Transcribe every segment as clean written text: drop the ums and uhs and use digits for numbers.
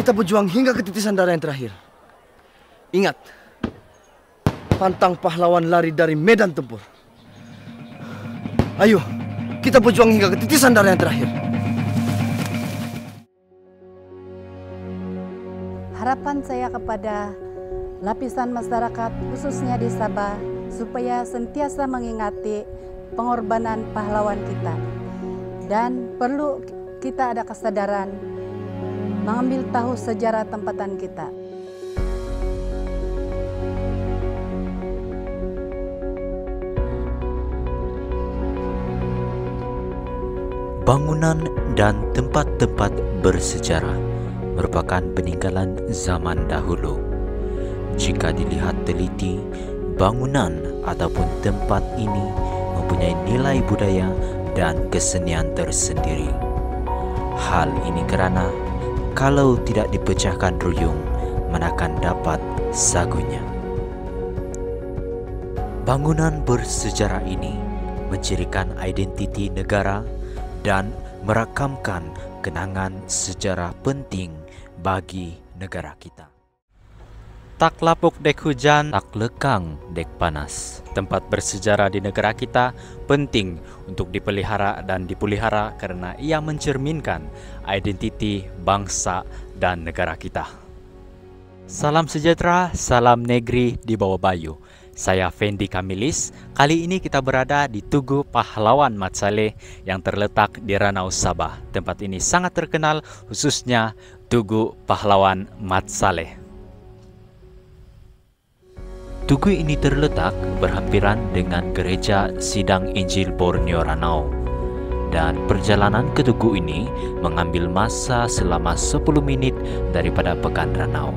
kita berjuang hingga ketitisan darah yang terakhir. Ingat, pantang pahlawan lari dari medan tempur. Ayo, kita berjuang hingga ketitisan darah yang terakhir. Harapan saya kepada lapisan masyarakat, khususnya di Sabah, supaya sentiasa mengingati pengorbanan pahlawan kita. Dan perlu kita ada kesadaran mengambil tahu sejarah tempatan kita. Bangunan dan tempat-tempat bersejarah merupakan peninggalan zaman dahulu. Jika dilihat teliti, bangunan ataupun tempat ini mempunyai nilai budaya dan kesenian tersendiri. Hal ini kerana kalau tidak dipecahkan ruyung, manakan dapat sagunya. Bangunan bersejarah ini mencirikan identiti negara dan merakamkan kenangan sejarah penting bagi negara kita. Tak lapuk dek hujan, tak lekang dek panas. Tempat bersejarah di negara kita penting untuk dipelihara dan dipelihara karena ia mencerminkan identiti bangsa dan negara kita. Salam sejahtera, salam negeri di bawah bayu. Saya Fendi Kamilis. Kali ini kita berada di Tugu Pahlawan Mat Saleh yang terletak di Ranau, Sabah. Tempat ini sangat terkenal, khususnya Tugu Pahlawan Mat Saleh. Tugu ini terletak berhampiran dengan Gereja Sidang Injil Borneo Ranau. Dan perjalanan ke Tugu ini mengambil masa selama 10 menit daripada Pekan Ranau.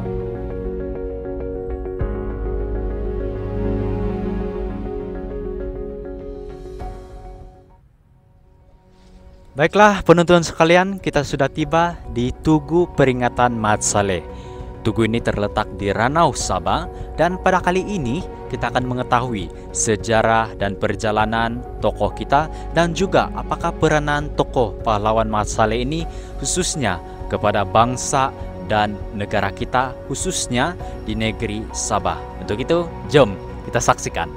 Baiklah penonton sekalian, kita sudah tiba di Tugu Peringatan Mat Saleh. Tugu ini terletak di Ranau, Sabah, dan pada kali ini kita akan mengetahui sejarah dan perjalanan tokoh kita dan juga apakah peranan tokoh pahlawan Mat Saleh ini khususnya kepada bangsa dan negara kita, khususnya di negeri Sabah. Untuk itu, jom kita saksikan.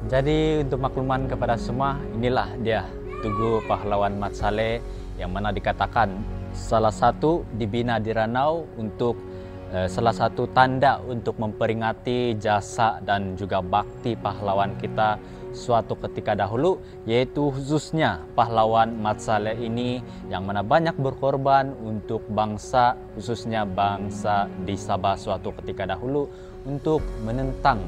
Jadi untuk makluman kepada semua, inilah dia Tugu Pahlawan Mat Saleh yang mana dikatakan salah satu dibina di Ranau untuk salah satu tanda untuk memperingati jasa dan juga bakti pahlawan kita suatu ketika dahulu, yaitu khususnya pahlawan Mat Saleh ini yang mana banyak berkorban untuk bangsa, khususnya bangsa di Sabah suatu ketika dahulu untuk menentang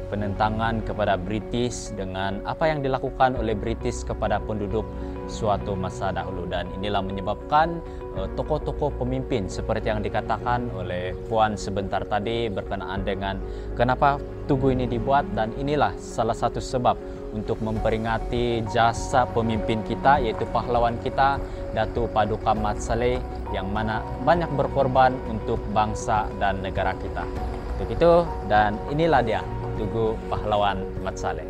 penentangan kepada British dengan apa yang dilakukan oleh British kepada penduduk suatu masa dahulu. Dan inilah menyebabkan tokoh-tokoh pemimpin seperti yang dikatakan oleh Puan sebentar tadi berkenaan dengan kenapa tugu ini dibuat, dan inilah salah satu sebab untuk memperingati jasa pemimpin kita, yaitu pahlawan kita Datuk Paduka Mat Saleh yang mana banyak berkorban untuk bangsa dan negara kita. Untuk itu, dan inilah dia Tugu Pahlawan Mat Saleh.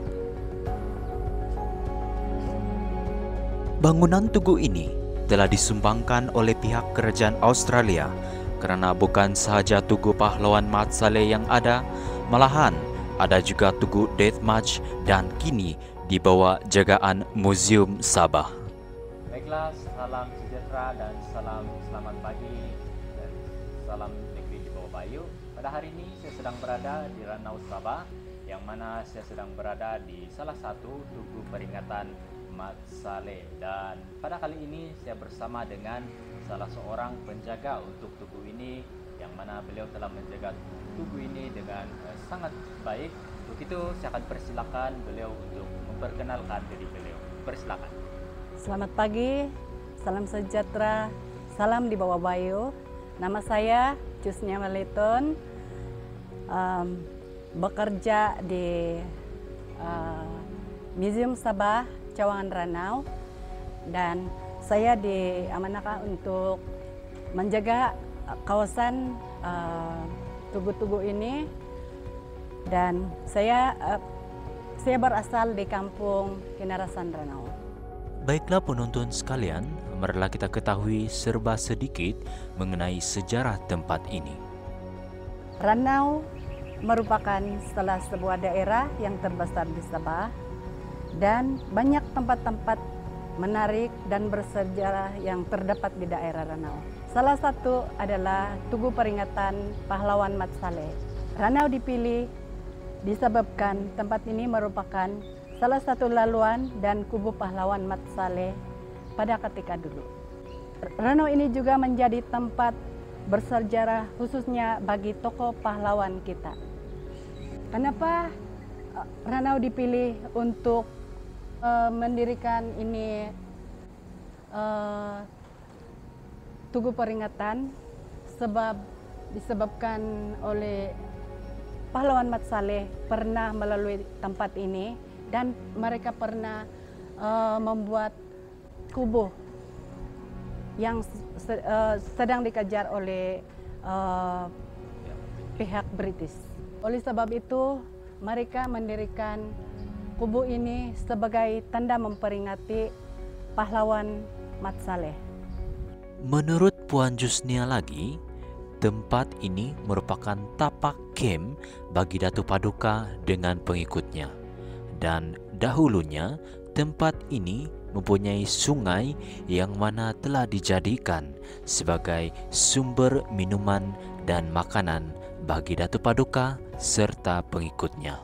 Bangunan tugu ini telah disumbangkan oleh pihak kerajaan Australia kerana bukan sahaja Tugu Pahlawan Mat Saleh yang ada, malahan ada juga Tugu Death March dan kini di bawah jagaan Museum Sabah. Baiklah, salam sejahtera dan salam selamat pagi dan salam negeri di bawah bayu. Pada hari ini saya sedang berada di Ranau, Sabah, yang mana saya sedang berada di salah satu tugu peringatan Mat Saleh. Dan pada kali ini saya bersama dengan salah seorang penjaga untuk tugu ini, yang mana beliau telah menjaga tugu ini dengan sangat baik. Untuk itu saya akan persilakan beliau untuk memperkenalkan diri beliau. Persilakan. Selamat pagi, salam sejahtera, salam di bawah bayu. Nama saya Cusnya Meleton. bekerja di Museum Sabah Cawangan Ranau, dan saya diamanahkan untuk menjaga kawasan tugu-tugu ini, dan saya berasal di kampung Kinarasan Ranau. Baiklah penonton sekalian, marilah kita ketahui serba sedikit mengenai sejarah tempat ini. Ranau merupakan salah sebuah daerah yang terbesar di Sabah, dan banyak tempat-tempat menarik dan bersejarah yang terdapat di daerah Ranau. Salah satu adalah Tugu Peringatan Pahlawan Mat Saleh. Ranau dipilih disebabkan tempat ini merupakan salah satu laluan dan kubu pahlawan Mat Saleh pada ketika dulu. Ranau ini juga menjadi tempat bersejarah khususnya bagi tokoh pahlawan kita. Kenapa Ranau dipilih untuk mendirikan ini tugu peringatan? Sebab disebabkan oleh pahlawan Mat Saleh pernah melalui tempat ini, dan mereka pernah membuat kubu yang sedang dikejar oleh pihak British. Oleh sebab itu, mereka mendirikan kubu ini sebagai tanda memperingati pahlawan Mat Saleh. Menurut Puan Jusnia lagi, tempat ini merupakan tapak kem bagi Datu Paduka dengan pengikutnya. Dan dahulunya tempat ini mempunyai sungai yang mana telah dijadikan sebagai sumber minuman dan makanan bagi Datu Paduka serta pengikutnya.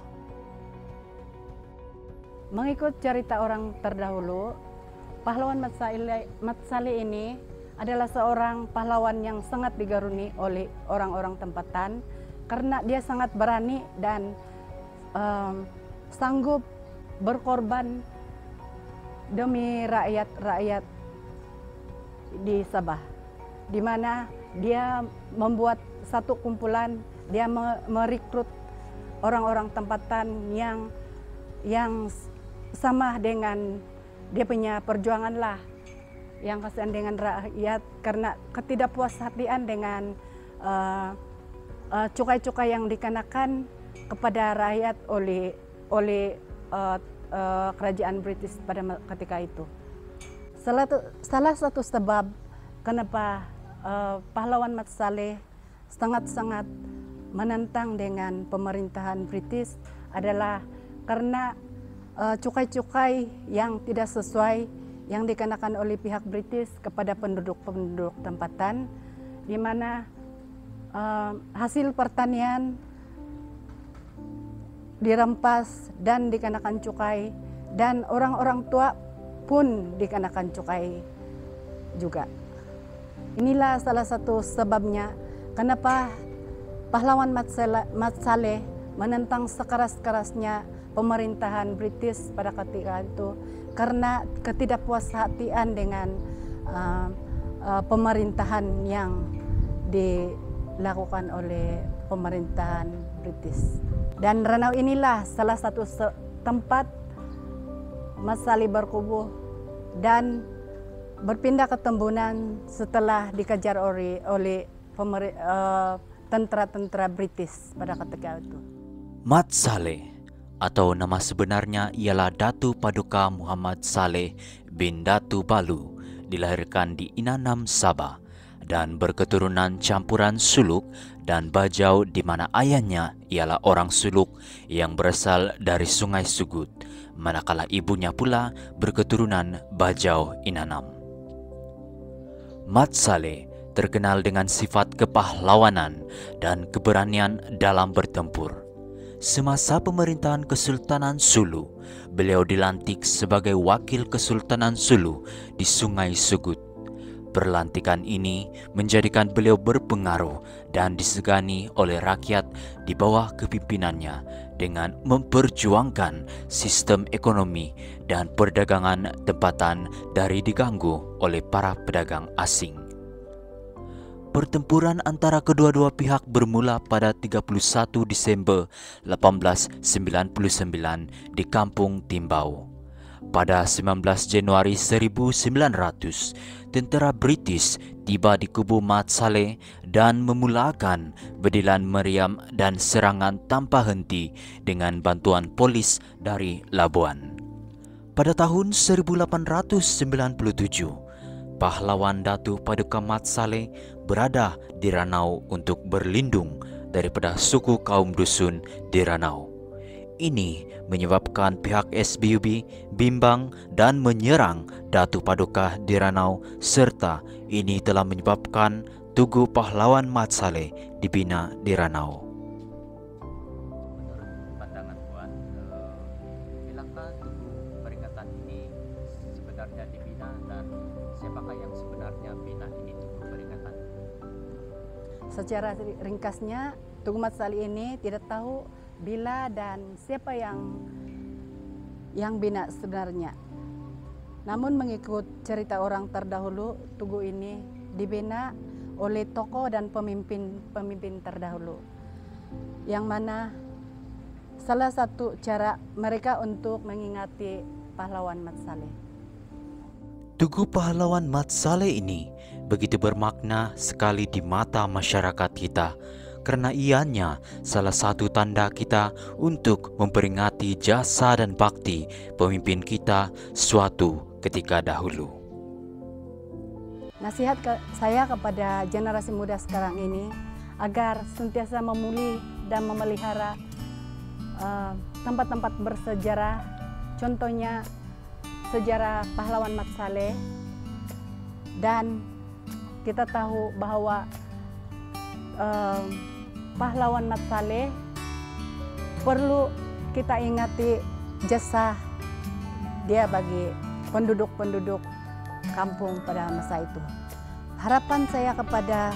Mengikut cerita orang terdahulu, pahlawan Mat Saleh ini adalah seorang pahlawan yang sangat digaruni oleh orang-orang tempatan karena dia sangat berani dan sanggup berkorban demi rakyat-rakyat di Sabah, di mana dia membuat satu kumpulan, dia merekrut orang-orang tempatan yang sama dengan dia punya perjuangan lah, yang kasihan dengan rakyat karena ketidakpuashatian dengan cukai-cukai yang dikenakan kepada rakyat oleh kerajaan British pada ketika itu. Salah satu sebab kenapa pahlawan Mat Saleh sangat-sangat menentang dengan pemerintahan British adalah karena cukai-cukai yang tidak sesuai yang dikenakan oleh pihak British kepada penduduk-penduduk tempatan, di mana hasil pertanian dirampas dan dikenakan cukai, dan orang-orang tua pun dikenakan cukai juga. Inilah salah satu sebabnya kenapa pahlawan Mat Saleh menentang sekeras-kerasnya pemerintahan British pada ketika itu, karena ketidakpuashatian dengan pemerintahan yang dilakukan oleh pemerintahan British. Dan Ranau inilah salah satu tempat Mat Saleh berkubuh dan berpindah ke Tembunan setelah dikejar oleh tentara-tentara British pada ketika itu. Mat Saleh atau nama sebenarnya ialah Datu Paduka Muhammad Saleh bin Datu Balu, dilahirkan di Inanam, Sabah, dan berketurunan campuran Suluk dan Bajau, di mana ayahnya ialah orang Suluk yang berasal dari Sungai Sugut, manakala ibunya pula berketurunan Bajau Inanam. Mat Saleh terkenal dengan sifat kepahlawanan dan keberanian dalam bertempur. Semasa pemerintahan Kesultanan Sulu, beliau dilantik sebagai wakil Kesultanan Sulu di Sungai Sugut. Perlantikan ini menjadikan beliau berpengaruh dan disegani oleh rakyat di bawah kepimpinannya dengan memperjuangkan sistem ekonomi dan perdagangan tempatan dari diganggu oleh para pedagang asing. Pertempuran antara kedua-dua pihak bermula pada 31 Desember 1899 di Kampung Timbau. Pada 19 Januari 1900, tentera British tiba di kubu Mat Salleh dan memulakan bedilan meriam dan serangan tanpa henti dengan bantuan polis dari Labuan. Pada tahun 1897, pahlawan Datu Paduka Mat Salleh berada di Ranau untuk berlindung daripada suku kaum dusun di Ranau. Ini menyebabkan pihak SBUB bimbang dan menyerang Datu Paduka di Ranau, serta ini telah menyebabkan Tugu Pahlawan Mat Salleh dibina di Ranau. Menurut pandangan Puan, bilangkah tugu peringatan ini sebenarnya dibina dan siapakah yang sebenarnya bina ini tugu peringatan? Secara ringkasnya, Tugu Mat Salleh ini tidak tahu bila dan siapa yang bina sebenarnya. Namun mengikut cerita orang terdahulu, tugu ini dibina oleh tokoh dan pemimpin terdahulu, yang mana salah satu cara mereka untuk mengingati pahlawan Mat Salleh. Tugu Pahlawan Mat Salleh ini begitu bermakna sekali di mata masyarakat kita, karena ianya salah satu tanda kita untuk memperingati jasa dan bakti pemimpin kita suatu ketika dahulu. Nasihat saya kepada generasi muda sekarang ini agar sentiasa memulih dan memelihara tempat-tempat bersejarah, contohnya sejarah pahlawan Mat Salleh, dan kita tahu bahwa pahlawan Mat Salleh perlu kita ingati jasa dia bagi penduduk-penduduk kampung pada masa itu. Harapan saya kepada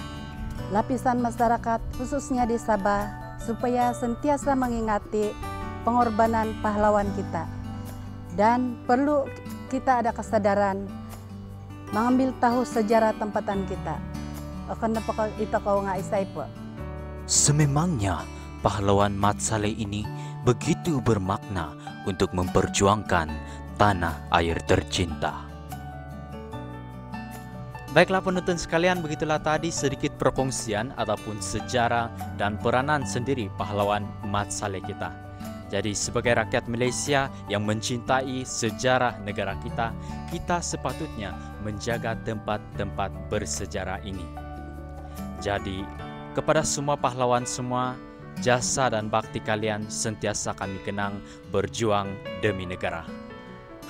lapisan masyarakat khususnya di Sabah supaya sentiasa mengingati pengorbanan pahlawan kita, dan perlu kita ada kesadaran mengambil tahu sejarah tempatan kita. Kenapa itu kau nggak isai po? Sememangnya pahlawan Mat Salleh ini begitu bermakna untuk memperjuangkan tanah air tercinta. Baiklah penonton sekalian, begitulah tadi sedikit perkongsian ataupun sejarah dan peranan sendiri pahlawan Mat Salleh kita. Jadi sebagai rakyat Malaysia yang mencintai sejarah negara kita, kita sepatutnya menjaga tempat-tempat bersejarah ini. Jadi kepada semua pahlawan semua, jasa dan bakti kalian sentiasa kami kenang berjuang demi negara.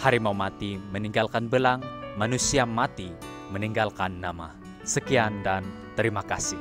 Harimau mati meninggalkan belang, manusia mati meninggalkan nama. Sekian dan terima kasih.